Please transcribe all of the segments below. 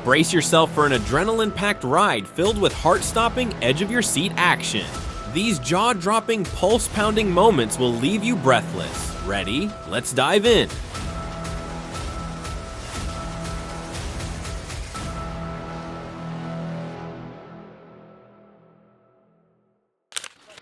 Brace yourself for an adrenaline-packed ride filled with heart-stopping, edge-of-your-seat action. These jaw-dropping, pulse-pounding moments will leave you breathless. Ready? Let's dive in.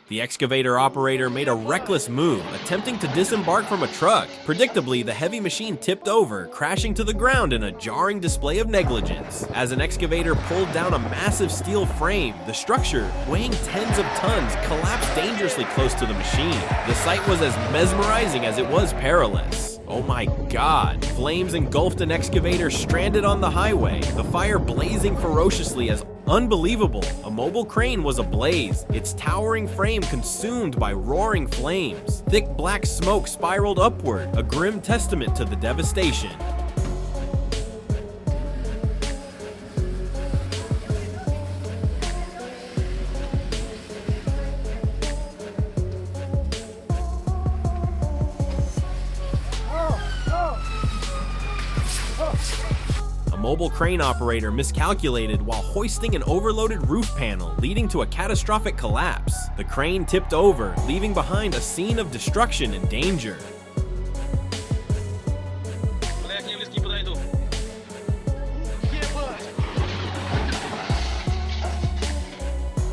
The excavator operator made a reckless move, attempting to disembark from a truck. Predictably, the heavy machine tipped over, crashing to the ground in a jarring display of negligence. As an excavator pulled down a massive steel frame, the structure, weighing tens of tons, collapsed dangerously close to the machine. The sight was as mesmerizing as it was perilous. Oh my God! Flames engulfed an excavator stranded on the highway, the fire blazing ferociously as unbelievable. A mobile crane was ablaze, its towering frame consumed by roaring flames. Thick black smoke spiraled upward, a grim testament to the devastation. A mobile crane operator miscalculated while hoisting an overloaded roof panel, leading to a catastrophic collapse. The crane tipped over, leaving behind a scene of destruction and danger.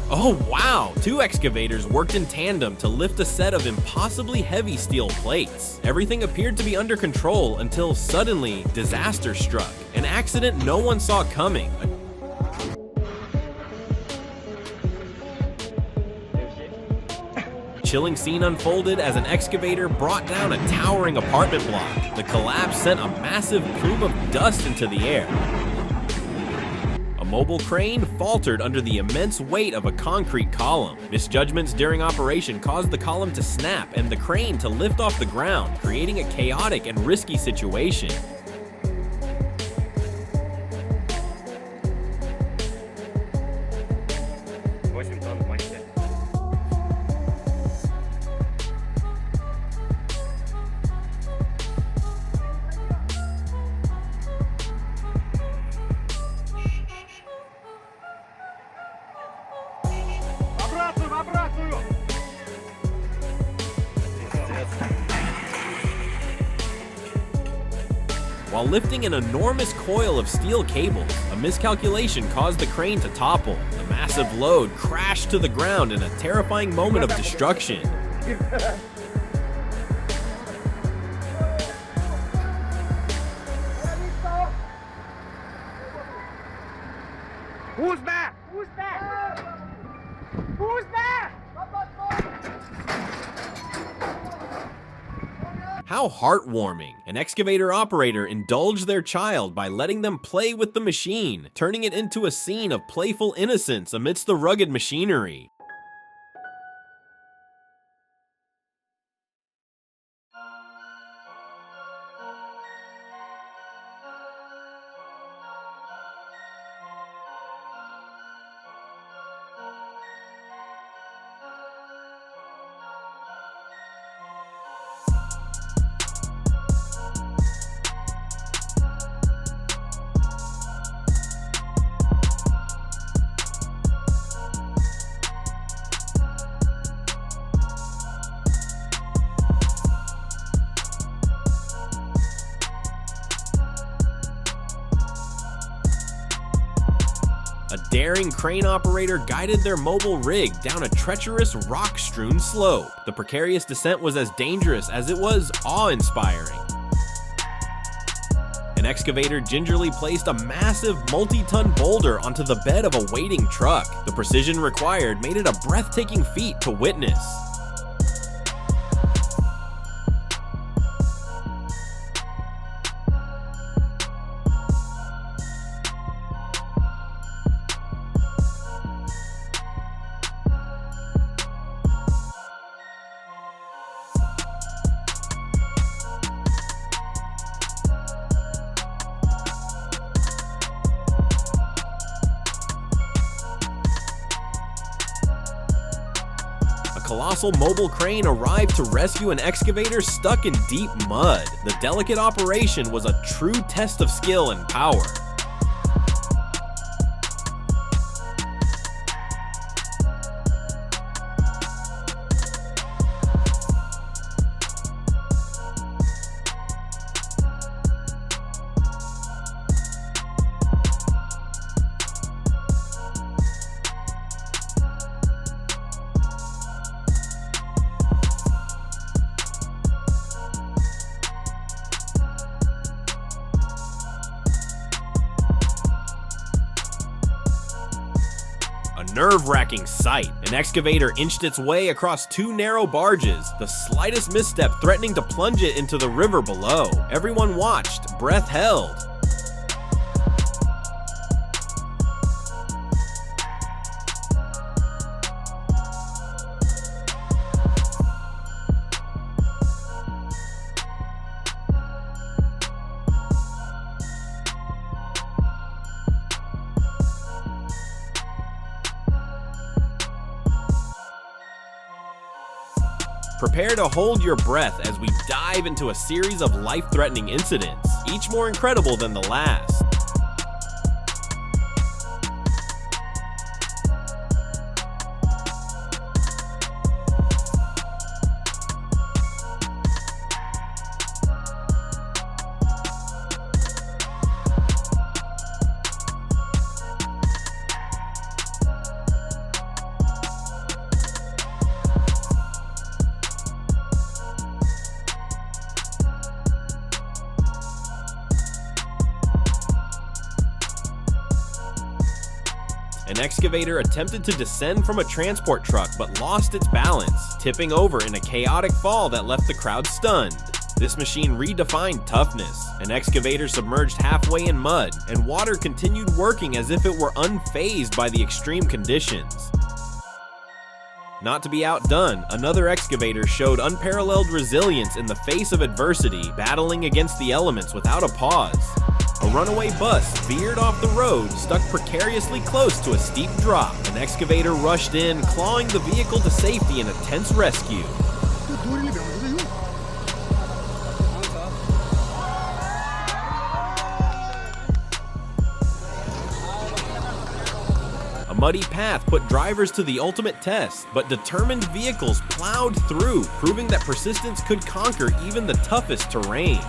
Oh wow! Two excavators worked in tandem to lift a set of impossibly heavy steel plates. Everything appeared to be under control until suddenly, disaster struck. An accident no one saw coming. A chilling scene unfolded as an excavator brought down a towering apartment block. The collapse sent a massive plume of dust into the air. A mobile crane faltered under the immense weight of a concrete column. Misjudgments during operation caused the column to snap and the crane to lift off the ground, creating a chaotic and risky situation. While lifting an enormous coil of steel cables, a miscalculation caused the crane to topple. The massive load crashed to the ground in a terrifying moment of destruction. Who's there? Who's there? Who's there? How heartwarming! An excavator operator indulged their child by letting them play with the machine, turning it into a scene of playful innocence amidst the rugged machinery. A daring crane operator guided their mobile rig down a treacherous, rock-strewn slope. The precarious descent was as dangerous as it was awe-inspiring. An excavator gingerly placed a massive multi-ton boulder onto the bed of a waiting truck. The precision required made it a breathtaking feat to witness. A colossal mobile crane arrived to rescue an excavator stuck in deep mud. The delicate operation was a true test of skill and power. nerve-wracking sight. An excavator inched its way across 2 narrow barges, the slightest misstep threatening to plunge it into the river below. Everyone watched, breath held. Prepare to hold your breath as we dive into a series of life-threatening incidents, each more incredible than the last. An excavator attempted to descend from a transport truck but lost its balance, tipping over in a chaotic fall that left the crowd stunned. This machine redefined toughness. An excavator submerged halfway in mud, and water continued working as if it were unfazed by the extreme conditions. Not to be outdone, another excavator showed unparalleled resilience in the face of adversity, battling against the elements without a pause. A runaway bus veered off the road, stuck precariously close to a steep drop. An excavator rushed in, clawing the vehicle to safety in a tense rescue. A muddy path put drivers to the ultimate test, but determined vehicles plowed through, proving that persistence could conquer even the toughest terrain.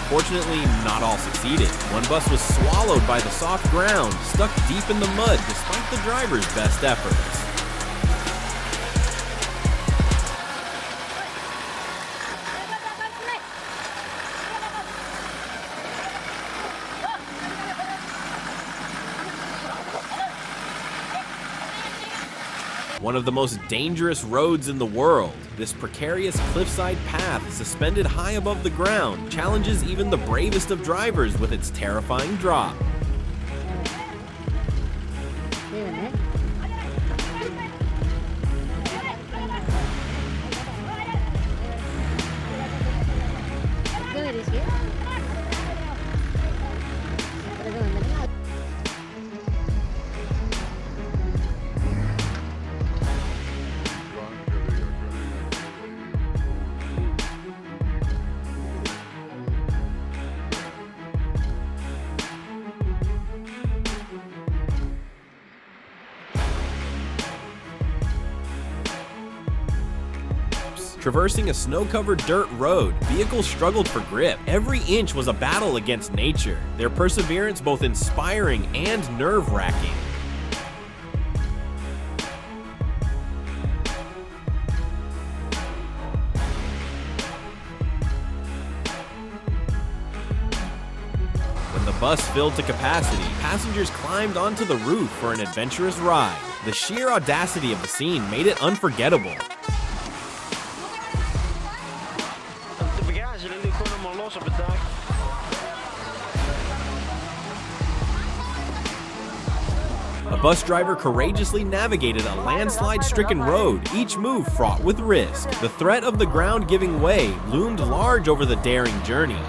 Fortunately, not all succeeded. One bus was swallowed by the soft ground, stuck deep in the mud despite the driver's best efforts. One of the most dangerous roads in the world, this precarious cliffside path suspended high above the ground challenges even the bravest of drivers with its terrifying drop. Traversing a snow-covered dirt road, vehicles struggled for grip. Every inch was a battle against nature, their perseverance both inspiring and nerve-wracking. When the bus filled to capacity, passengers climbed onto the roof for an adventurous ride. The sheer audacity of the scene made it unforgettable. A bus driver courageously navigated a landslide-stricken road, each move fraught with risk. The threat of the ground giving way loomed large over the daring journey.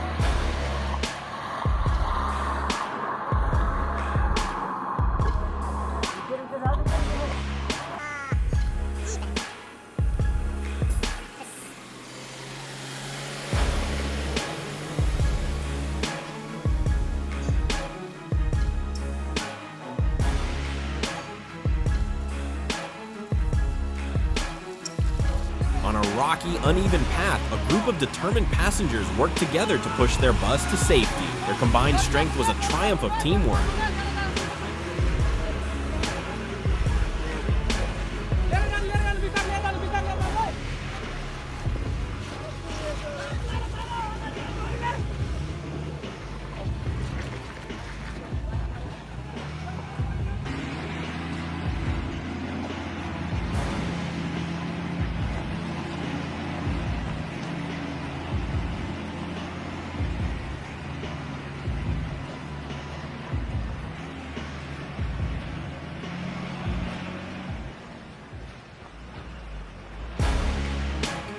On a rocky, uneven path, a group of determined passengers worked together to push their bus to safety. Their combined strength was a triumph of teamwork.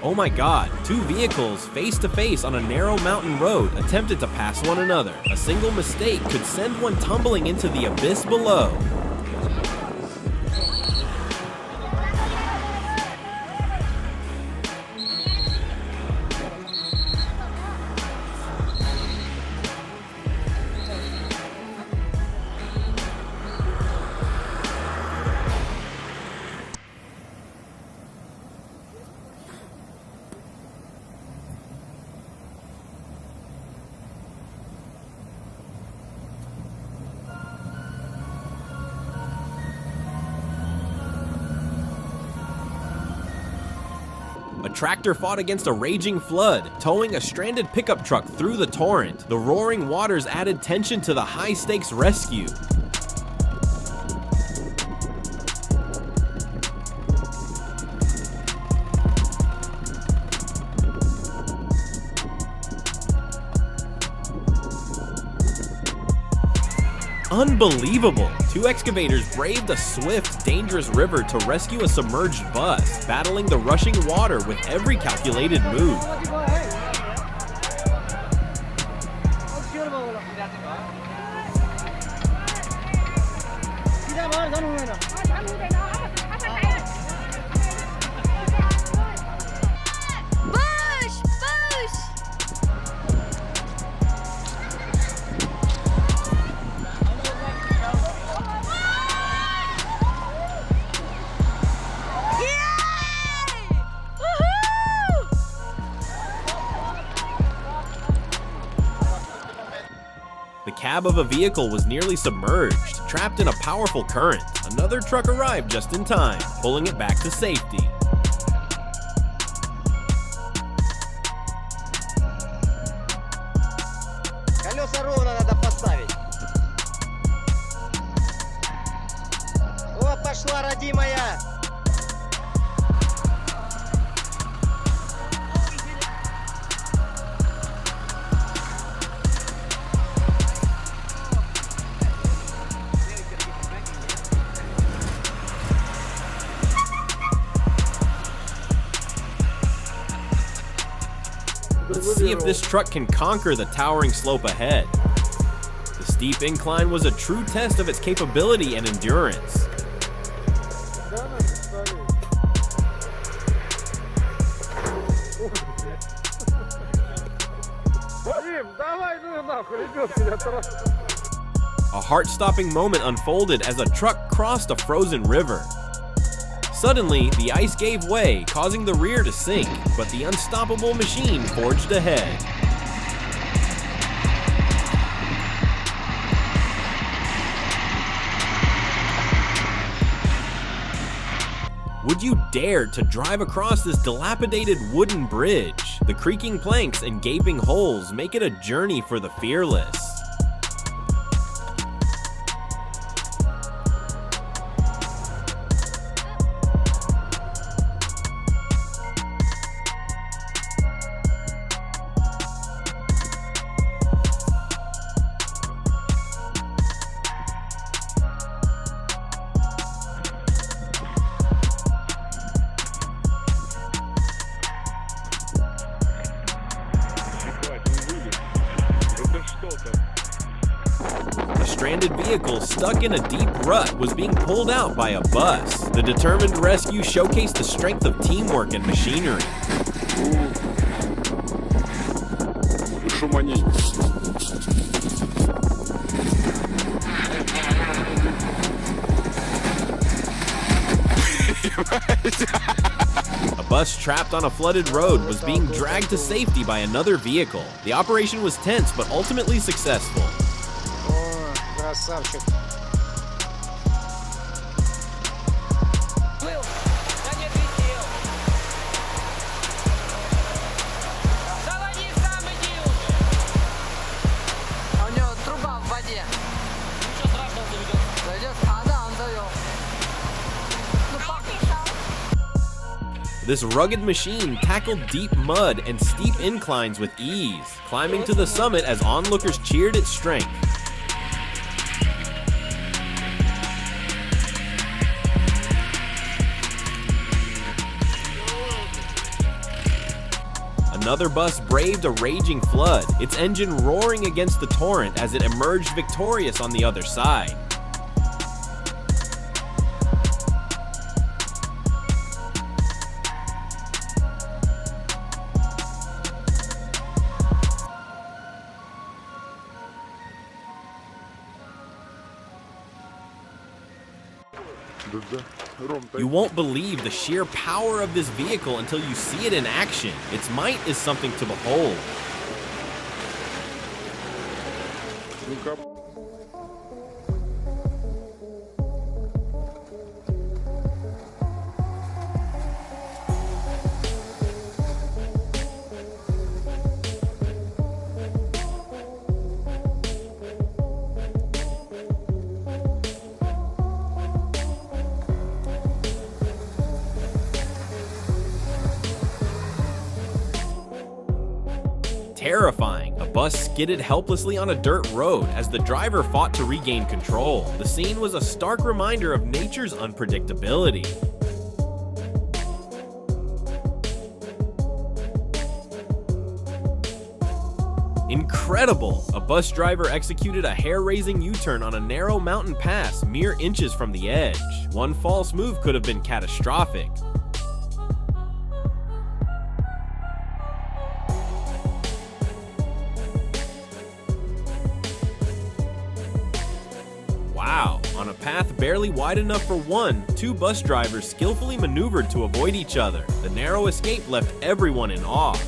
Oh my god, two vehicles face to face on a narrow mountain road attempted to pass one another. A single mistake could send one tumbling into the abyss below. A tractor fought against a raging flood, towing a stranded pickup truck through the torrent. The roaring waters added tension to the high-stakes rescue. Unbelievable! Two excavators braved a swift, dangerous river to rescue a submerged bus, battling the rushing water with every calculated move. The cab of a vehicle was nearly submerged, trapped in a powerful current. Another truck arrived just in time, pulling it back to safety. Колеса ровно надо поставить. О, пошла, родимая! Let's see if this truck can conquer the towering slope ahead. The steep incline was a true test of its capability and endurance. A heart-stopping moment unfolded as a truck crossed a frozen river. Suddenly, the ice gave way, causing the rear to sink, but the unstoppable machine forged ahead. Would you dare to drive across this dilapidated wooden bridge? The creaking planks and gaping holes make it a journey for the fearless. A stranded vehicle stuck in a deep rut was being pulled out by a bus. The determined rescue showcased the strength of teamwork and machinery. A bus trapped on a flooded road was being dragged to safety by another vehicle. The operation was tense but ultimately successful. О, красавчик. А у него труба в воде. Ничего страшного заведет. Заведет? А, да, он завел. This rugged machine tackled deep mud and steep inclines with ease, climbing to the summit as onlookers cheered its strength. Another bus braved a raging flood, its engine roaring against the torrent as it emerged victorious on the other side. You won't believe the sheer power of this vehicle until you see it in action. Its might is something to behold. Terrifying. A bus skidded helplessly on a dirt road as the driver fought to regain control. The scene was a stark reminder of nature's unpredictability. Incredible! A bus driver executed a hair-raising U-turn on a narrow mountain pass mere inches from the edge. One false move could have been catastrophic. Wow, on a path barely wide enough for one, two bus drivers skillfully maneuvered to avoid each other. The narrow escape left everyone in awe.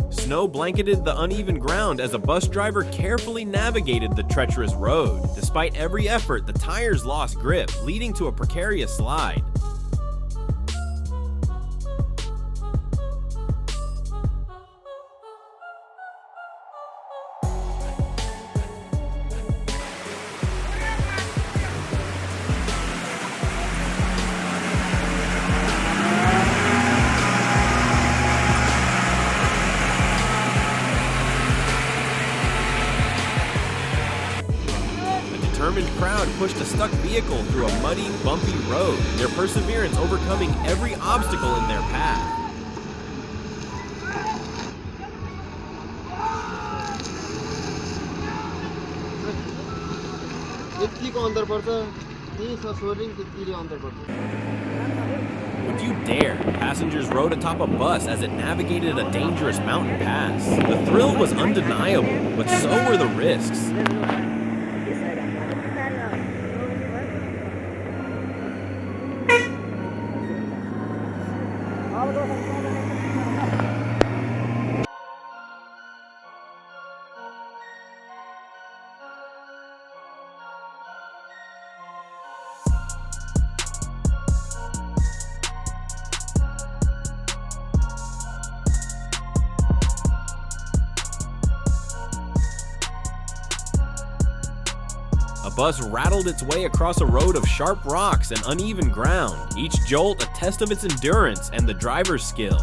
Snow blanketed the uneven ground as a bus driver carefully navigated the treacherous road. Despite every effort, the tires lost grip, leading to a precarious slide. A determined crowd pushed a stuck vehicle through a muddy, bumpy road, their perseverance overcoming every obstacle in their path. Would you dare? Passengers rode atop a bus as it navigated a dangerous mountain pass. The thrill was undeniable, but so were the risks. A bus rattled its way across a road of sharp rocks and uneven ground, each jolt a test of its endurance and the driver's skill.